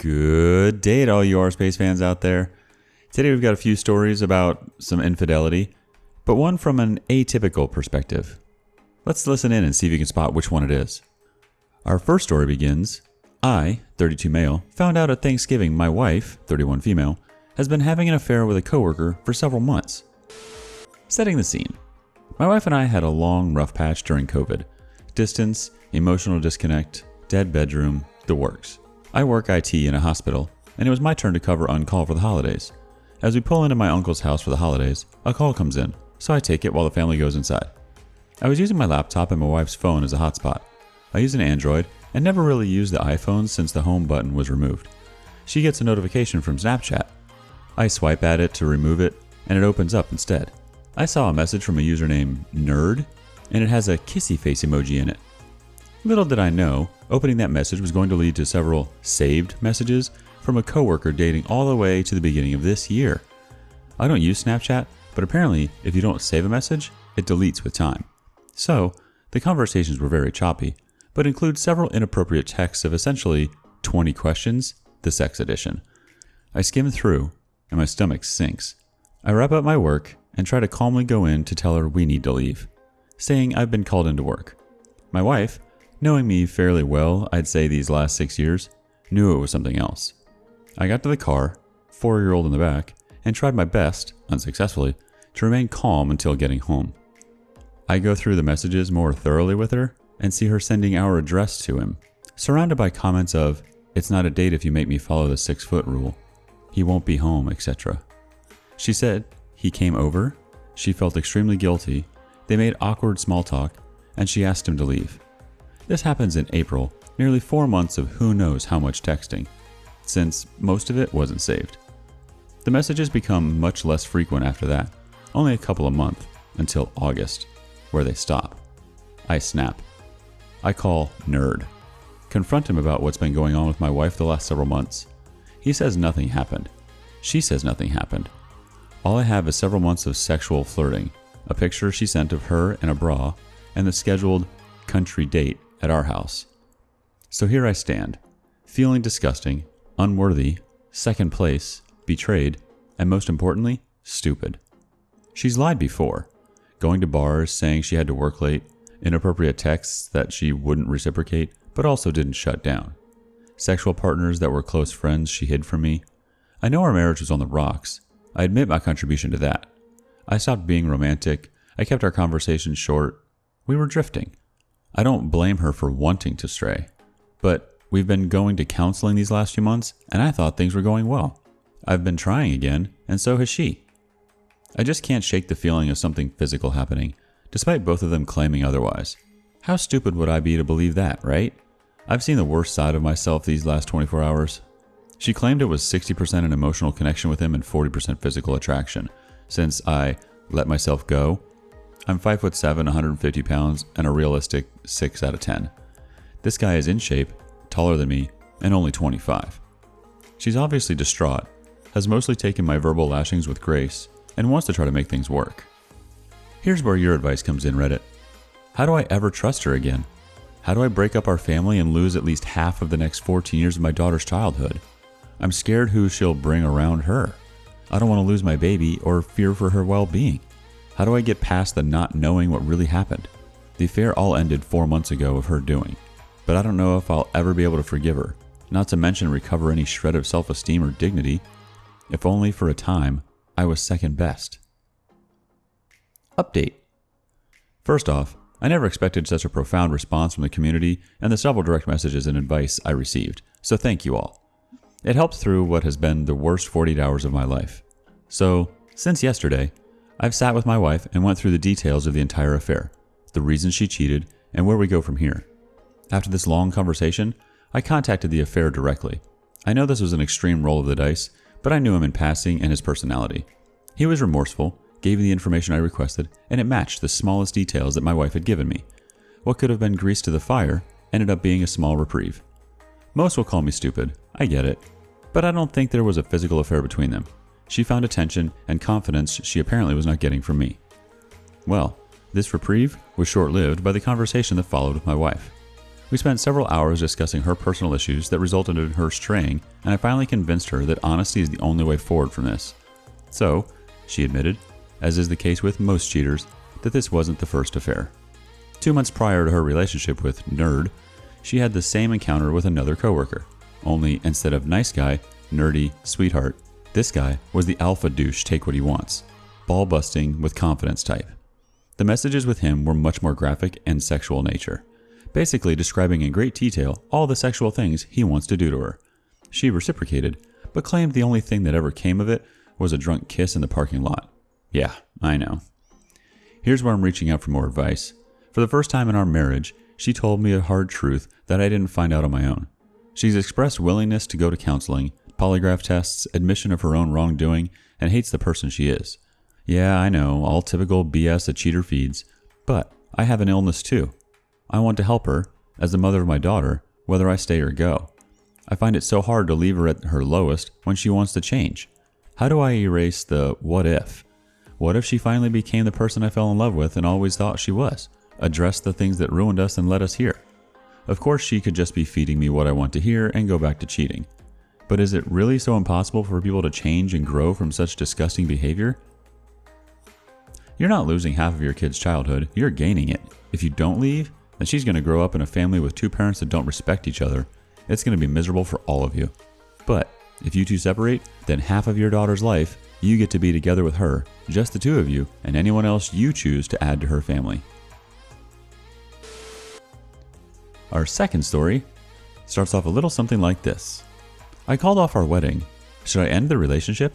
Good day to all you rSpace fans out there. Today we've got a few stories about some infidelity, but one from an atypical perspective. Let's listen in and see if you can spot which one it is. Our first story begins, I, 32 male, found out at Thanksgiving my wife, 31 female, has been having an affair with a coworker for several months. Setting the scene. My wife and I had a long rough patch during COVID. Distance, emotional disconnect, dead bedroom, the works. I work IT in a hospital, and it was my turn to cover on-call for the holidays. As we pull into my uncle's house for the holidays, a call comes in, so I take it while the family goes inside. I was using my laptop and my wife's phone as a hotspot. I use an Android and never really used the iPhone since the home button was removed. She gets a notification from Snapchat. I swipe at it to remove it, and it opens up instead. I saw a message from a user named Nerd, and it has a kissy face emoji in it. Little did I know, opening that message was going to lead to several saved messages from a coworker dating all the way to the beginning of this year. I don't use Snapchat, but apparently if you don't save a message, it deletes with time. So, the conversations were very choppy, but include several inappropriate texts of essentially 20 questions, the sex edition. I skim through, and my stomach sinks. I wrap up my work and try to calmly go in to tell her we need to leave, saying I've been called into work. My wife, knowing me fairly well, I'd say these last 6 years, knew it was something else. I got to the car, 4-year-old in the back, and tried my best, unsuccessfully, to remain calm until getting home. I go through the messages more thoroughly with her and see her sending our address to him, surrounded by comments of, "It's not a date if you make me follow the 6-foot rule. He won't be home," etc. She said he came over, she felt extremely guilty, they made awkward small talk, and she asked him to leave. This happens in April, nearly 4 months of who knows how much texting, since most of it wasn't saved. The messages become much less frequent after that, only a couple a month, until August, where they stop. I snap. I call Nerd, confront him about what's been going on with my wife the last several months. He says nothing happened. She says nothing happened. All I have is several months of sexual flirting, a picture she sent of her in a bra, and the scheduled country date at our house. So here I stand, feeling disgusting, unworthy, second place, betrayed, and most importantly, stupid. She's lied before, going to bars, saying she had to work late, inappropriate texts that she wouldn't reciprocate, but also didn't shut down. Sexual partners that were close friends she hid from me. I know our marriage was on the rocks. I admit my contribution to that. I stopped being romantic. I kept our conversations short. We were drifting. I don't blame her for wanting to stray, but we've been going to counseling these last few months, and I thought things were going well. I've been trying again, and so has she. I just can't shake the feeling of something physical happening, despite both of them claiming otherwise. How stupid would I be to believe that, right? I've seen the worst side of myself these last 24 hours. She claimed it was 60% an emotional connection with him and 40% physical attraction. Since I let myself go, I'm 5'7", 150 pounds, and a realistic 6 out of 10. This guy is in shape, taller than me, and only 25. She's obviously distraught, has mostly taken my verbal lashings with grace, and wants to try to make things work. Here's where your advice comes in, Reddit. How do I ever trust her again? How do I break up our family and lose at least half of the next 14 years of my daughter's childhood? I'm scared who she'll bring around her. I don't want to lose my baby or fear for her well-being. How do I get past the not knowing what really happened? The affair all ended 4 months ago of her doing, but I don't know if I'll ever be able to forgive her, not to mention recover any shred of self-esteem or dignity. If only for a time, I was second best. Update. First off, I never expected such a profound response from the community and the several direct messages and advice I received, so thank you all. It helped through what has been the worst 48 hours of my life. So, since yesterday, I've sat with my wife and went through the details of the entire affair, the reasons she cheated, and where we go from here. After this long conversation, I contacted the affair directly. I know this was an extreme roll of the dice, but I knew him in passing and his personality. He was remorseful, gave me the information I requested, and it matched the smallest details that my wife had given me. What could have been grease to the fire ended up being a small reprieve. Most will call me stupid, I get it, but I don't think there was a physical affair between them. She found attention and confidence she apparently was not getting from me. Well, this reprieve was short-lived by the conversation that followed with my wife. We spent several hours discussing her personal issues that resulted in her straying, and I finally convinced her that honesty is the only way forward from this. So, she admitted, as is the case with most cheaters, that this wasn't the first affair. 2 months prior to her relationship with Nerd, she had the same encounter with another coworker. Only instead of nice guy, nerdy, sweetheart, this guy was the alpha douche take what he wants, ball busting with confidence type. The messages with him were much more graphic and sexual in nature, basically describing in great detail all the sexual things he wants to do to her. She reciprocated, but claimed the only thing that ever came of it was a drunk kiss in the parking lot. Yeah, I know. Here's where I'm reaching out for more advice. For the first time in our marriage, she told me a hard truth that I didn't find out on my own. She's expressed willingness to go to counseling, polygraph tests, admission of her own wrongdoing, and hates the person she is. Yeah, I know, all typical BS a cheater feeds, but I have an illness too. I want to help her, as the mother of my daughter, whether I stay or go. I find it so hard to leave her at her lowest when she wants to change. How do I erase the what if? What if she finally became the person I fell in love with and always thought she was? Address the things that ruined us and led us here. Of course, she could just be feeding me what I want to hear and go back to cheating. But is it really so impossible for people to change and grow from such disgusting behavior? You're not losing half of your kid's childhood, you're gaining it. If you don't leave, then she's going to grow up in a family with two parents that don't respect each other. It's going to be miserable for all of you. But if you two separate, then half of your daughter's life, you get to be together with her, just the two of you, and anyone else you choose to add to her family. Our second story starts off a little something like this. I called off our wedding. Should I end the relationship?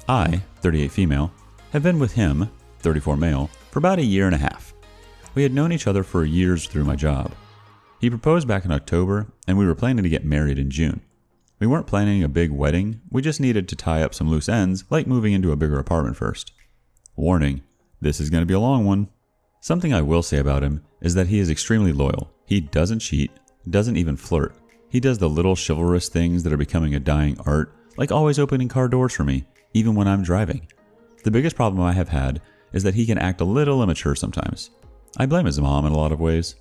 I, 38 female, have been with him, 34 male, for about a year and a half. We had known each other for years through my job. He proposed back in October, and we were planning to get married in June. We weren't planning a big wedding, we just needed to tie up some loose ends, like moving into a bigger apartment first. Warning, this is going to be a long one. Something I will say about him is that he is extremely loyal. He doesn't cheat, doesn't even flirt. He does the little chivalrous things that are becoming a dying art, like always opening car doors for me, even when I'm driving. The biggest problem I have had is that he can act a little immature sometimes. I blame his mom in a lot of ways.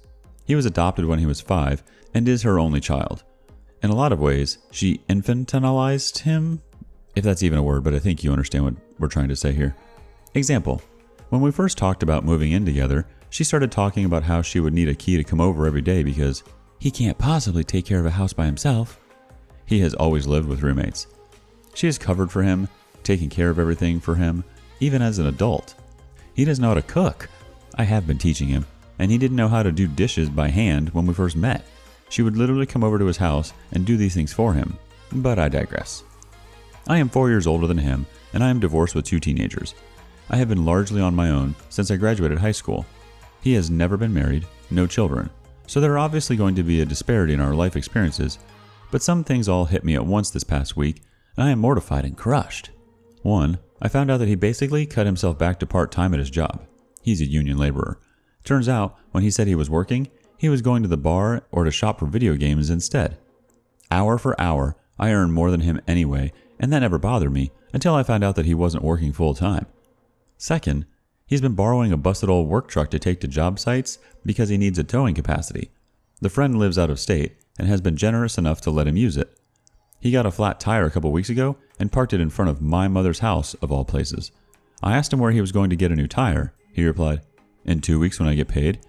He was adopted when he was 5 and is her only child. In a lot of ways, she infantilized him, if that's even a word, but I think you understand what we're trying to say here. Example, when we first talked about moving in together, she started talking about how she would need a key to come over every day because he can't possibly take care of a house by himself. He has always lived with roommates. She has covered for him, taken care of everything for him, even as an adult. He doesn't know how to cook. I have been teaching him, and he didn't know how to do dishes by hand when we first met. She would literally come over to his house and do these things for him. But I digress. I am 4 years older than him, and I am divorced with 2 teenagers. I have been largely on my own since I graduated high school. He has never been married, no children, so there are obviously going to be a disparity in our life experiences, but some things all hit me at once this past week, and I am mortified and crushed. 1, I found out that he basically cut himself back to part-time at his job. He's a union laborer. Turns out, when he said he was working, he was going to the bar or to shop for video games instead. Hour for hour, I earned more than him anyway, and that never bothered me until I found out that he wasn't working full-time. 2nd, he's been borrowing a busted old work truck to take to job sites because he needs a towing capacity. The friend lives out of state and has been generous enough to let him use it. He got a flat tire a couple weeks ago and parked it in front of my mother's house, of all places. I asked him where he was going to get a new tire. He replied, "In 2 weeks when I get paid."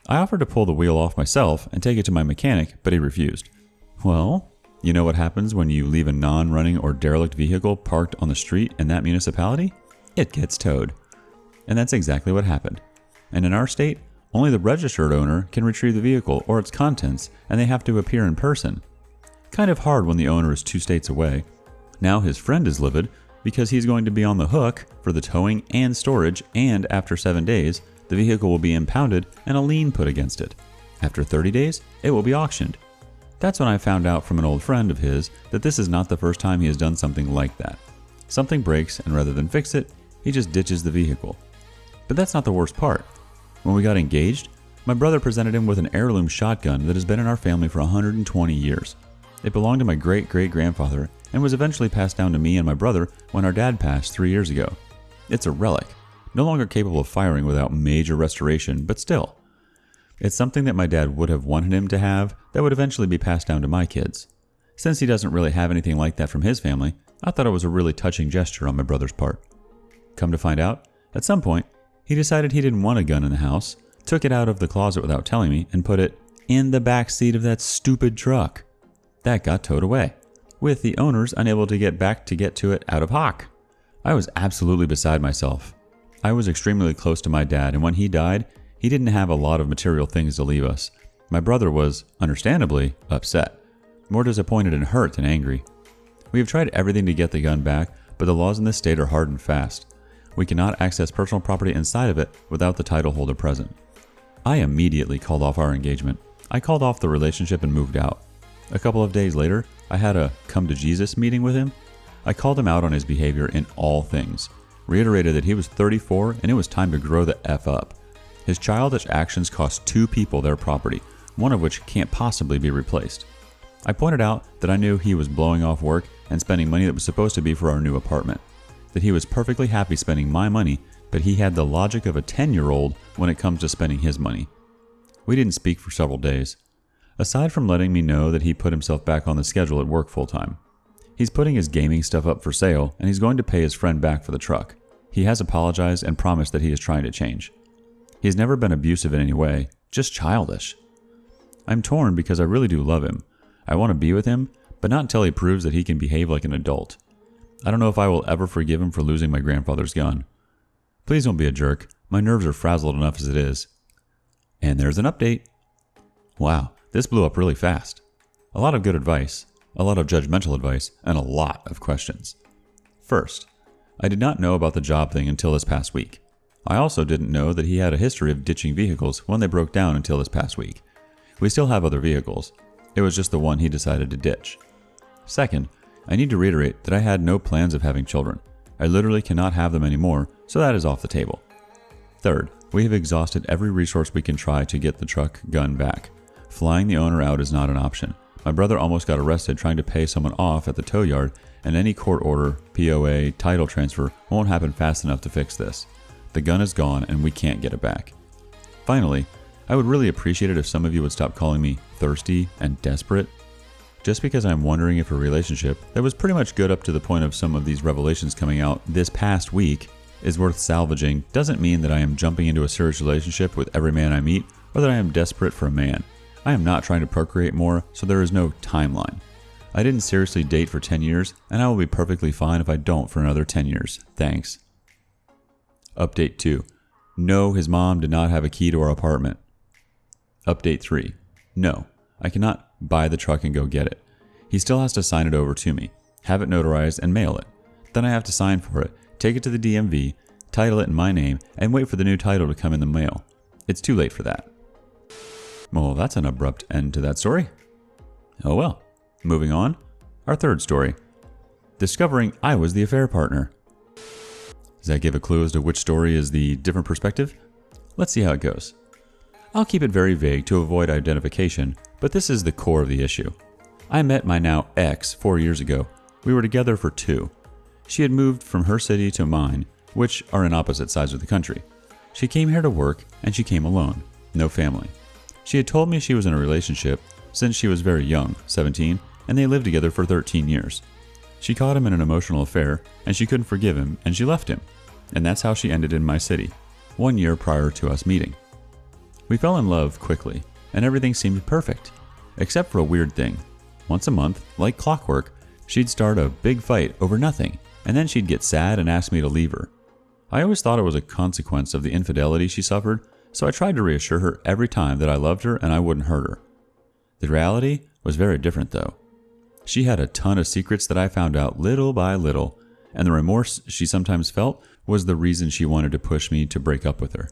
I offered to pull the wheel off myself and take it to my mechanic, but he refused. Well, you know what happens when you leave a non-running or derelict vehicle parked on the street in that municipality? It gets towed. And that's exactly what happened. And in our state, only the registered owner can retrieve the vehicle or its contents, and they have to appear in person. Kind of hard when the owner is 2 states away. Now his friend is livid because he's going to be on the hook for the towing and storage, and after 7 days, the vehicle will be impounded and a lien put against it. After 30 days, it will be auctioned. That's when I found out from an old friend of his that this is not the first time he has done something like that. Something breaks, and rather than fix it, he just ditches the vehicle. But that's not the worst part. When we got engaged, my brother presented him with an heirloom shotgun that has been in our family for 120 years. It belonged to my great-great-grandfather and was eventually passed down to me and my brother when our dad passed 3 years ago. It's a relic, no longer capable of firing without major restoration, but still. It's something that my dad would have wanted him to have that would eventually be passed down to my kids. Since he doesn't really have anything like that from his family, I thought it was a really touching gesture on my brother's part. Come to find out, at some point, he decided he didn't want a gun in the house, took it out of the closet without telling me, and put it in the back seat of that stupid truck. That got towed away, with the owners unable to get to it out of hock. I was absolutely beside myself. I was extremely close to my dad, and when he died, he didn't have a lot of material things to leave us. My brother was, understandably, upset, more disappointed and hurt than angry. We have tried everything to get the gun back, but the laws in this state are hard and fast. We cannot access personal property inside of it without the title holder present. I immediately called off our engagement. I called off the relationship and moved out. A couple of days later, I had a come to Jesus meeting with him. I called him out on his behavior in all things, reiterated that he was 34 and it was time to grow the F up. His childish actions cost 2 people their property, one of which can't possibly be replaced. I pointed out that I knew he was blowing off work and spending money that was supposed to be for our new apartment, that he was perfectly happy spending my money, but he had the logic of a 10-year-old when it comes to spending his money. We didn't speak for several days. Aside from letting me know that he put himself back on the schedule at work full-time. He's putting his gaming stuff up for sale, and he's going to pay his friend back for the truck. He has apologized and promised that he is trying to change. He's never been abusive in any way, just childish. I'm torn because I really do love him. I want to be with him, but not until he proves that he can behave like an adult. I don't know if I will ever forgive him for losing my grandfather's gun. Please don't be a jerk. My nerves are frazzled enough as it is. And there's an update. Wow, this blew up really fast. A lot of good advice, a lot of judgmental advice, and a lot of questions. First, I did not know about the job thing until this past week. I also didn't know that he had a history of ditching vehicles when they broke down until this past week. We still have other vehicles. It was just the one he decided to ditch. Second, I need to reiterate that I had no plans of having children. I literally cannot have them anymore, so that is off the table. Third, we have exhausted every resource we can try to get the truck gun back. Flying the owner out is not an option. My brother almost got arrested trying to pay someone off at the tow yard, and any court order, POA, title transfer won't happen fast enough to fix this. The gun is gone and we can't get it back. Finally, I would really appreciate it if some of you would stop calling me thirsty and desperate. Just because I'm wondering if a relationship that was pretty much good up to the point of some of these revelations coming out this past week is worth salvaging doesn't mean that I am jumping into a serious relationship with every man I meet or that I am desperate for a man. I am not trying to procreate more, so there is no timeline. I didn't seriously date for 10 years, and I will be perfectly fine if I don't for another 10 years. Thanks. Update 2. No, his mom did not have a key to our apartment. Update 3. No, I cannot buy the truck and go get it. He still has to sign it over to me, have it notarized, and mail it. Then I have to sign for it, take it to the DMV, title it in my name, and wait for the new title to come in the mail. It's too late for that. Well, that's an abrupt end to that story. Oh well. Moving on. Our third story. Discovering I was the affair partner. Does that give a clue as to which story is the different perspective? Let's see how it goes. I'll keep it very vague to avoid identification, but this is the core of the issue. I met my now ex 4 years ago. We were together for 2. She had moved from her city to mine, which are in opposite sides of the country. She came here to work, and she came alone, no family. She had told me she was in a relationship since she was very young, 17, and they lived together for 13 years. She caught him in an emotional affair, and she couldn't forgive him, and she left him. And that's how she ended in my city, 1 year prior to us meeting. We fell in love quickly, and everything seemed perfect, except for a weird thing. Once a month, like clockwork, she'd start a big fight over nothing, and then she'd get sad and ask me to leave her. I always thought it was a consequence of the infidelity she suffered, so I tried to reassure her every time that I loved her and I wouldn't hurt her. The reality was very different though. She had a ton of secrets that I found out little by little, and the remorse she sometimes felt was the reason she wanted to push me to break up with her.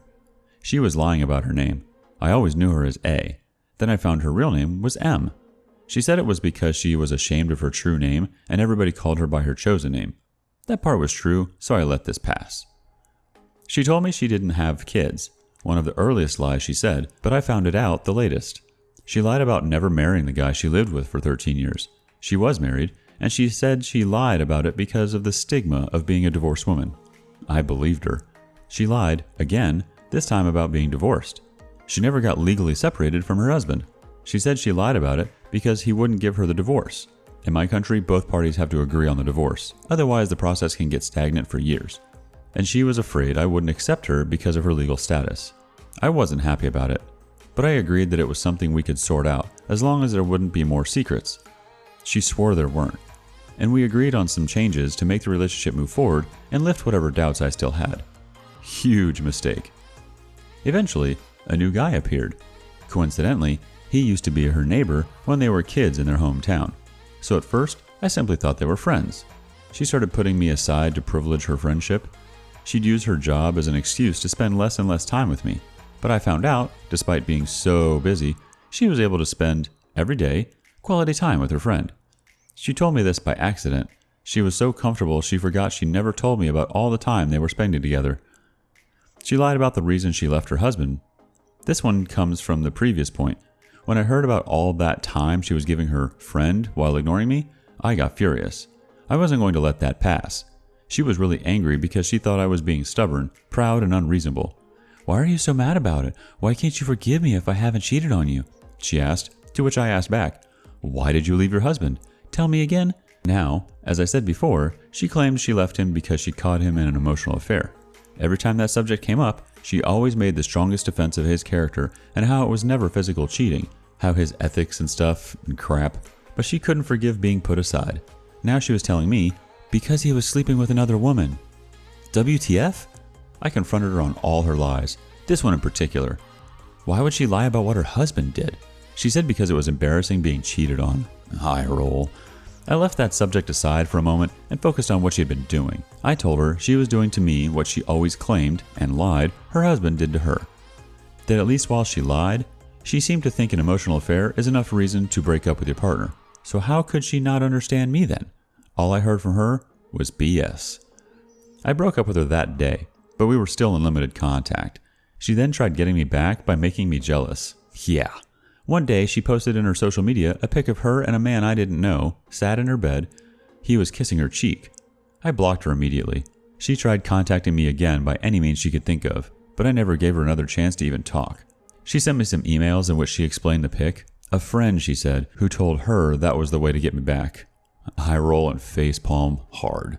She was lying about her name. I always knew her as A. Then I found her real name was M. She said it was because she was ashamed of her true name and everybody called her by her chosen name. That part was true, so I let this pass. She told me she didn't have kids. One of the earliest lies she said, but I found it out the latest. She lied about never marrying the guy she lived with for 13 years. She was married, and she said she lied about it because of the stigma of being a divorced woman. I believed her. She lied, again, this time about being divorced. She never got legally separated from her husband. She said she lied about it because he wouldn't give her the divorce. In my country, both parties have to agree on the divorce. Otherwise, the process can get stagnant for years. And she was afraid I wouldn't accept her because of her legal status. I wasn't happy about it, but I agreed that it was something we could sort out as long as there wouldn't be more secrets. She swore there weren't, and we agreed on some changes to make the relationship move forward and lift whatever doubts I still had. Huge mistake. Eventually, a new guy appeared. Coincidentally, he used to be her neighbor when they were kids in their hometown. So at first, I simply thought they were friends. She started putting me aside to privilege her friendship. She'd use her job as an excuse to spend less and less time with me. But I found out, despite being so busy, she was able to spend, every day, quality time with her friend. She told me this by accident. She was so comfortable she forgot she never told me about all the time they were spending together. She lied about the reason she left her husband. This one comes from the previous point. When I heard about all that time she was giving her friend while ignoring me, I got furious. I wasn't going to let that pass. She was really angry because she thought I was being stubborn, proud, and unreasonable. "Why are you so mad about it? Why can't you forgive me if I haven't cheated on you?" she asked, to which I asked back, "Why did you leave your husband? Tell me again." Now, as I said before, she claimed she left him because she caught him in an emotional affair. Every time that subject came up, she always made the strongest defense of his character and how it was never physical cheating, how his ethics and stuff and crap, but she couldn't forgive being put aside. Now she was telling me, because he was sleeping with another woman. WTF? I confronted her on all her lies, this one in particular. Why would she lie about what her husband did? She said because it was embarrassing being cheated on. Eye roll. I left that subject aside for a moment and focused on what she had been doing. I told her she was doing to me what she always claimed, and lied, her husband did to her. That at least while she lied, she seemed to think an emotional affair is enough reason to break up with your partner. So how could she not understand me then? All I heard from her was BS. I broke up with her that day, but we were still in limited contact. She then tried getting me back by making me jealous. Yeah. One day, she posted in her social media a pic of her and a man I didn't know, sat in her bed. He was kissing her cheek. I blocked her immediately. She tried contacting me again by any means she could think of, but I never gave her another chance to even talk. She sent me some emails in which she explained the pic. A friend, she said, who told her that was the way to get me back. Eye roll and face palm hard.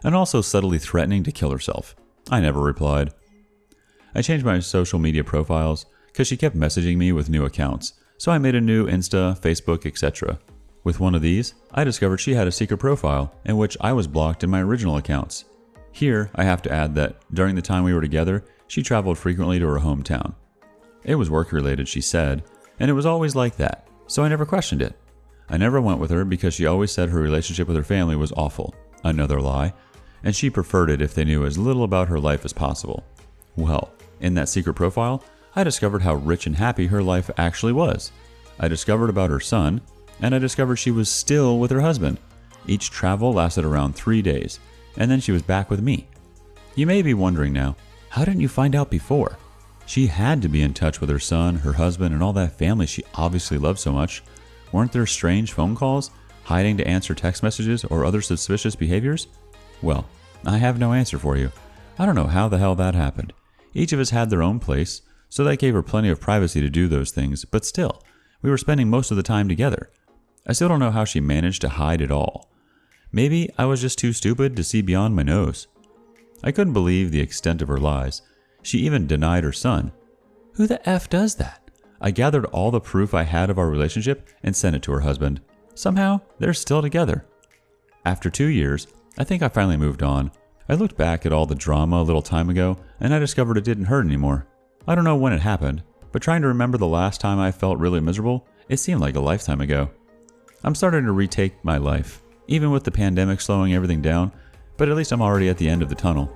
And also subtly threatening to kill herself. I never replied. I changed my social media profiles because she kept messaging me with new accounts, so I made a new Insta, Facebook, etc. With one of these, I discovered she had a secret profile in which I was blocked in my original accounts. Here, I have to add that during the time we were together, she traveled frequently to her hometown. It was work-related, she said, and it was always like that, so I never questioned it. I never went with her because she always said her relationship with her family was awful. Another lie. And she preferred it if they knew as little about her life as possible. Well, in that secret profile, I discovered how rich and happy her life actually was. I discovered about her son, and I discovered she was still with her husband. Each travel lasted around 3 days, and then she was back with me. You may be wondering now, how didn't you find out before? She had to be in touch with her son, her husband, and all that family she obviously loved so much. Weren't there strange phone calls, hiding to answer text messages, or other suspicious behaviors? Well, I have no answer for you. I don't know how the hell that happened. Each of us had their own place, so that gave her plenty of privacy to do those things, but still, we were spending most of the time together. I still don't know how she managed to hide it all. Maybe I was just too stupid to see beyond my nose. I couldn't believe the extent of her lies. She even denied her son. Who the F does that? I gathered all the proof I had of our relationship and sent it to her husband. Somehow, they're still together. After 2 years, I think I finally moved on. I looked back at all the drama a little time ago, and I discovered it didn't hurt anymore. I don't know when it happened, but trying to remember the last time I felt really miserable, it seemed like a lifetime ago. I'm starting to retake my life, even with the pandemic slowing everything down, but at least I'm already at the end of the tunnel.